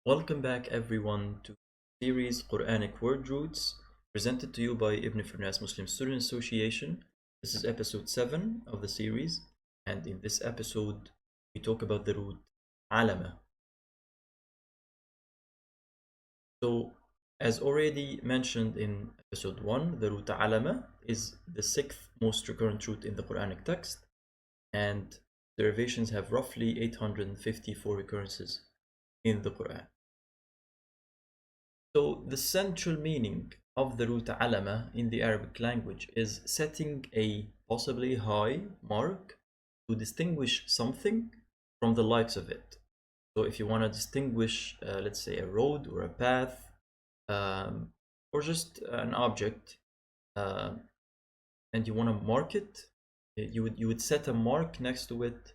Welcome back everyone to the series Quranic Word Roots presented to you by Ibn Firnas Muslim Student Association. This is episode 7 of the series, and in this episode we talk about the root alama. So as already mentioned in episode 1, the root alama is the 6th most recurrent root in the Quranic text, and derivations have roughly 854 recurrences in the Quran. So the central meaning of the root alama in the Arabic language is setting a possibly high mark to distinguish something from the likes of it. So if you want to distinguish, let's say, a road or a path, or just an object, and you want to mark it, you would set a mark next to it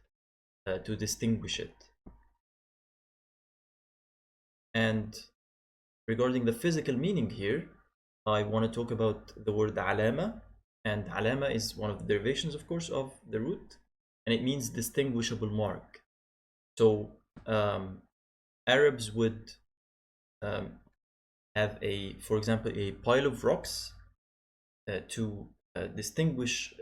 to distinguish it. And regarding the physical meaning here, I want to talk about the word alama, and alama is one of the derivations, of course, of the root, and it means distinguishable mark. So Arabs would have for example, a pile of rocks to distinguish,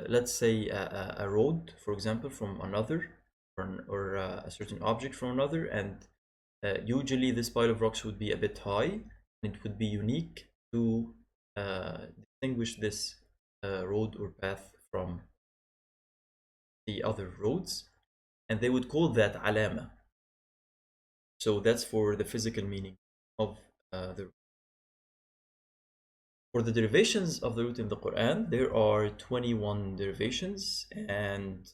let's say, a road, for example, from another, or a certain object from another, and usually this pile of rocks would be a bit high, and it would be unique to distinguish this road or path from the other roads, and they would call that alama. So that's for the physical meaning of the root. For the derivations of the root in the Quran, there are 21 derivations, and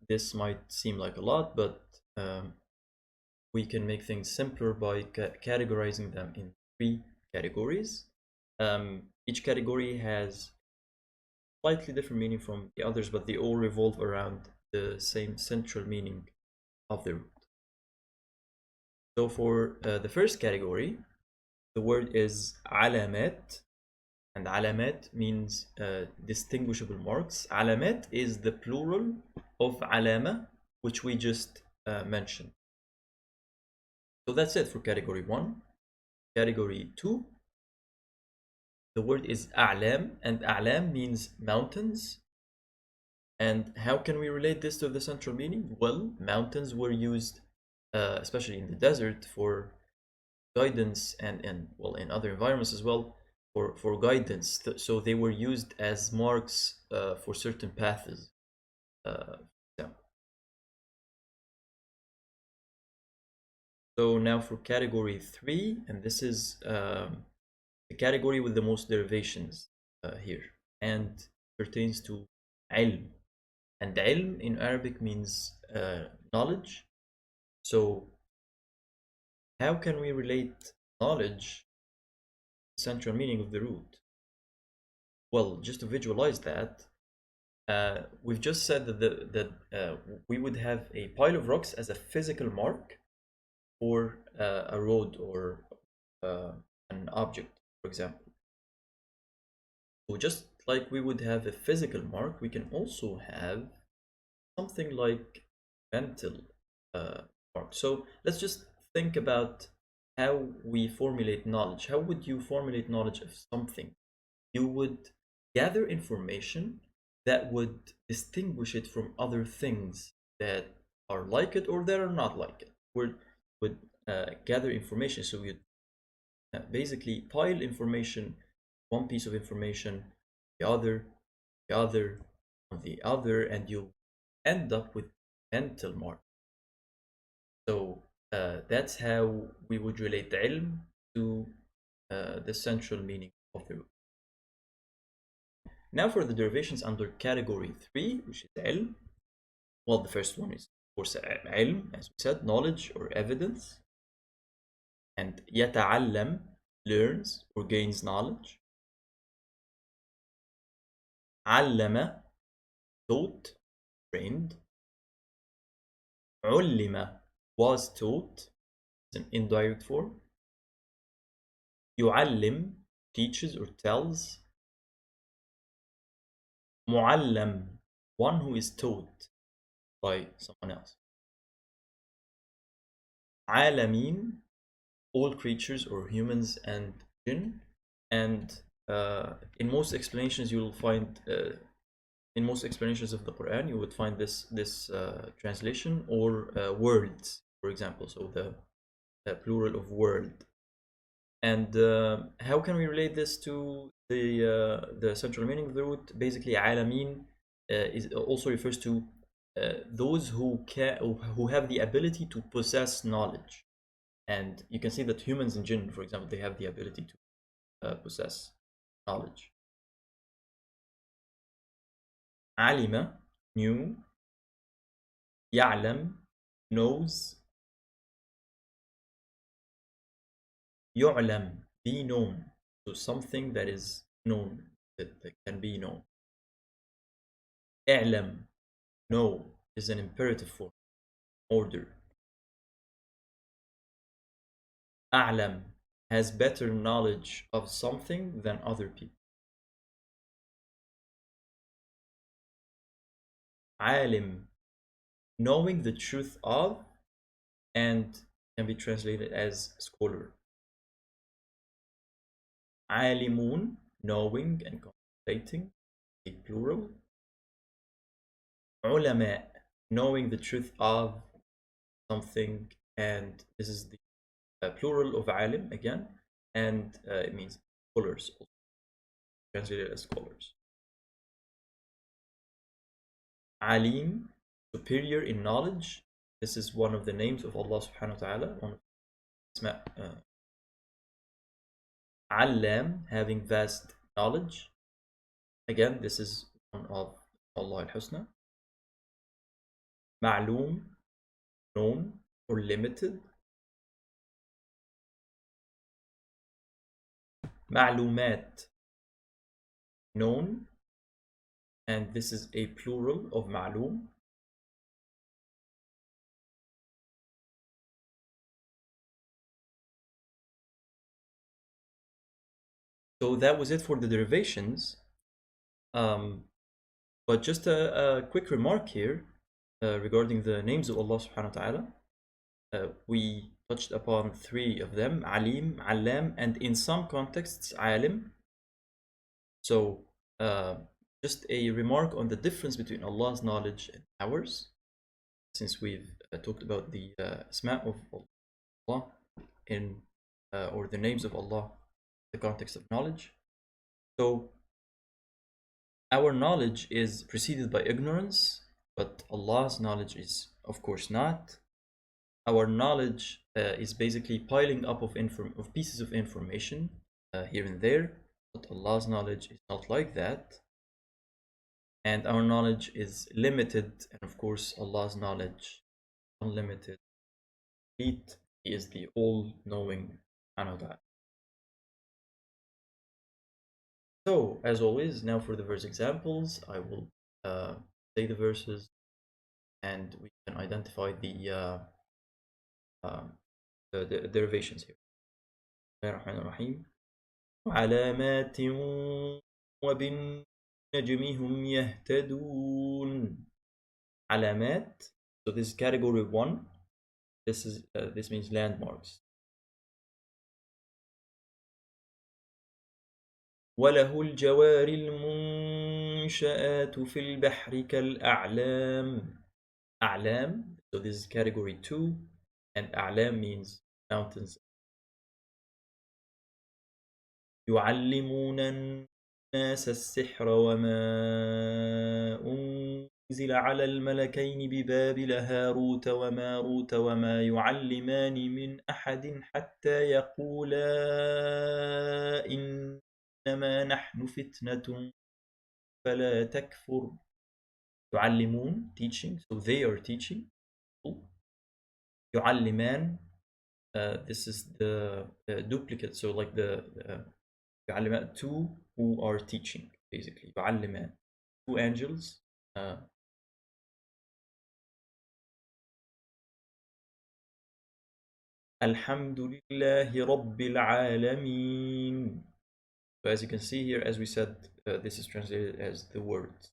this might seem like a lot, but we can make things simpler by categorizing them in 3 categories. Each category has slightly different meaning from the others, but they all revolve around the same central meaning of the root. So for the first category, the word is alamat, and alamat means distinguishable marks. Alamat is the plural of alama, which we just mentioned. So that's it for category 1. Category 2, the word is a'lam, and a'lam means mountains. And how can we relate this to the central meaning? Well, mountains were used, especially in the desert, for guidance, and well, in other environments as well, for guidance. So they were used as marks for certain paths. So now for category 3, and this is the category with the most derivations here, and pertains to ilm. And ilm in Arabic means knowledge. So how can we relate knowledge to the central meaning of the root? Well, just to visualize that, we've just said that we would have a pile of rocks as a physical mark for a road or an object, for example. So just like we would have a physical mark, we can also have something like mental mark. So let's just think about how we formulate knowledge. How would you formulate knowledge of something? You would gather information that would distinguish it from other things that are like it or that are not like it. We would gather information, so you'd basically pile information, one piece of information, the other, the other, and you end up with mental mark. So that's how we would relate the ilm to the central meaning of the root. Now for the derivations under category 3, which is ilm. Well, the first one is, of course, ilm, as we said, knowledge or evidence. And يتعلم, learns or gains knowledge. علم, taught, trained. علم, was taught, is an indirect form. يعلم, teaches or tells. معلم, one who is taught by someone else. عالمين, all creatures or humans and jinn. And in most explanations you will find in most explanations of the Quran you would find this translation, or worlds, for example, so the plural of world. And how can we relate this to the central meaning of the root? Basically, alamin is also refers to those who have the ability to possess knowledge. And you can see that humans and jinn, for example, they have the ability to possess knowledge. Alima, knew. Ya'lam, knows. Yu'lam, be known. So something that is known, that can be known. I'lam, know, is an imperative form, order. A'lam, has better knowledge of something than other people. Alim, knowing the truth of, and can be translated as scholar. Alimun, knowing and contemplating, a plural. Ulama, knowing the truth of something, and this is the plural of alim again, and it means scholars, also translated as scholars. Alim, superior in knowledge. This is one of the names of Allah subhanahu wa ta'ala, one of Isma. Allam, having vast knowledge. Again, this is one of Allah al-Husna. Ma'loom, known or limited. Ma'lumat, known, and this is a plural of ma'loom. So that was it for the derivations. But just a quick remark here regarding the names of Allah subhanahu wa ta'ala. We touched upon 3 of them: Alim, Allam, and in some contexts, Alim. So just a remark on the difference between Allah's knowledge and ours, since we've talked about the Asma of Allah in or the names of Allah in the context of knowledge. So our knowledge is preceded by ignorance, but Allah's knowledge is, of course, not. Our knowledge is basically piling up of pieces of information here and there, but Allah's knowledge is not like that. And our knowledge is limited, and of course Allah's knowledge unlimited. He is the all-knowing subhanahu wa ta'ala. So, as always, now for the verse examples, I will say the verses and we can identify the derivations here. Bismillahir-Rahmanir-Rahim. وعلامات وبالنجم هم يهتدون. علامات. So this is category 1. This means landmarks. وله الجوار المنشآت في البحر كالأعلام. أعلام. So this is category 2, and أعلام means mountains. يعلمون الناس السحر وما أنزل على الملكين ببابل هاروت وماروت وما يعلمان من أحد حتى يقولا إنما نحن فتنة فلا تكفر. يعلمون, teaching, so they are teaching. يعلمان, this is the duplicate, so like the يعلمان, 2 who are teaching, basically. يعلمان, 2 angels. الحمد لله رب العالمين. So as you can see here, as we said, this is translated as the words.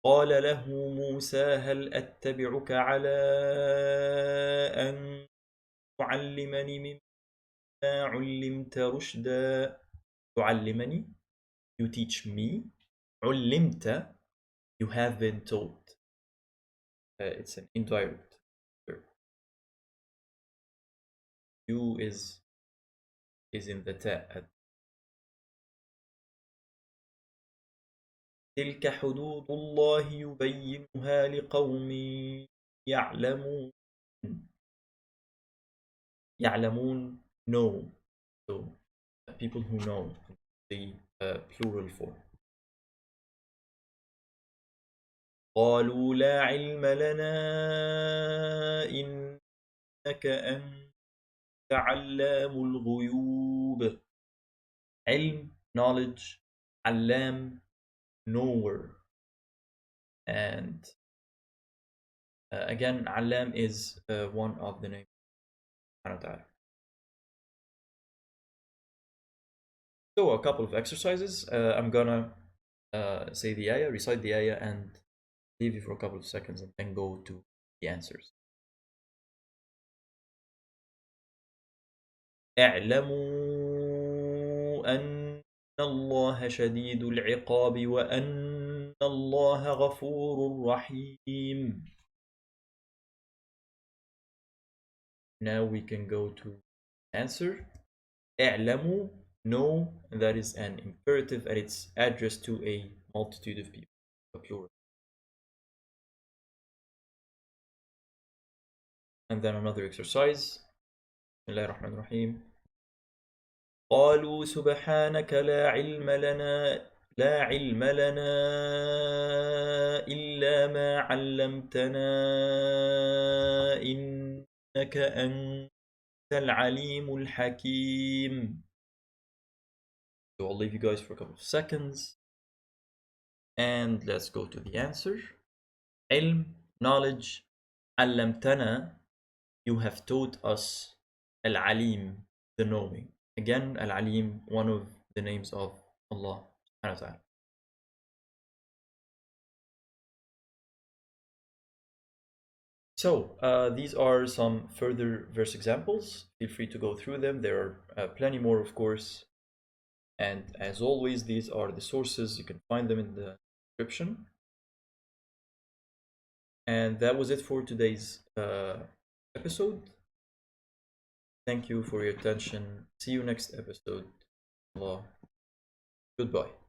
قال له موسى هل أتبعك على أن تعلمني مما علمت رشدا. تعلمني, you teach me. علمت, you have been taught. It's an indirect verb. You is in the ta. تلك حدود الله يبينها لقوم يعلمون. يعلمون, know. So people who know, the plural form. قالوا لا علم لنا إنك أنت علام الغيوب. علم, knowledge. علام, knower. And again, علام is one of the names. So a couple of exercises. I'm gonna say the ayah, recite the ayah, and leave you for a couple of seconds and then go to the answers. اعلموا أن الله شديد العقاب وأن الله غفور رحيم. Now we can go to answer. اعلموا, know, and that is an imperative and it's addressed to a multitude of people, a plural. And then another exercise. بسم الله الرحمن الرحيم. قالوا سبحانك لا علم لنا إلا ما علمتنا إنك أنت العليم الحكيم. So I'll leave you guys for a couple of seconds and let's go to the answer. علم, knowledge. علمتنا, you have taught us. Al-Alim, the knowing. Again, Al-Alim, one of the names of Allah subhanahu wa ta'ala. So these are some further verse examples. Feel free to go through them. There are plenty more, of course. And as always, these are the sources. You can find them in the description. And that was it for today's episode. Thank you for your attention. See you next episode. Allah. Goodbye.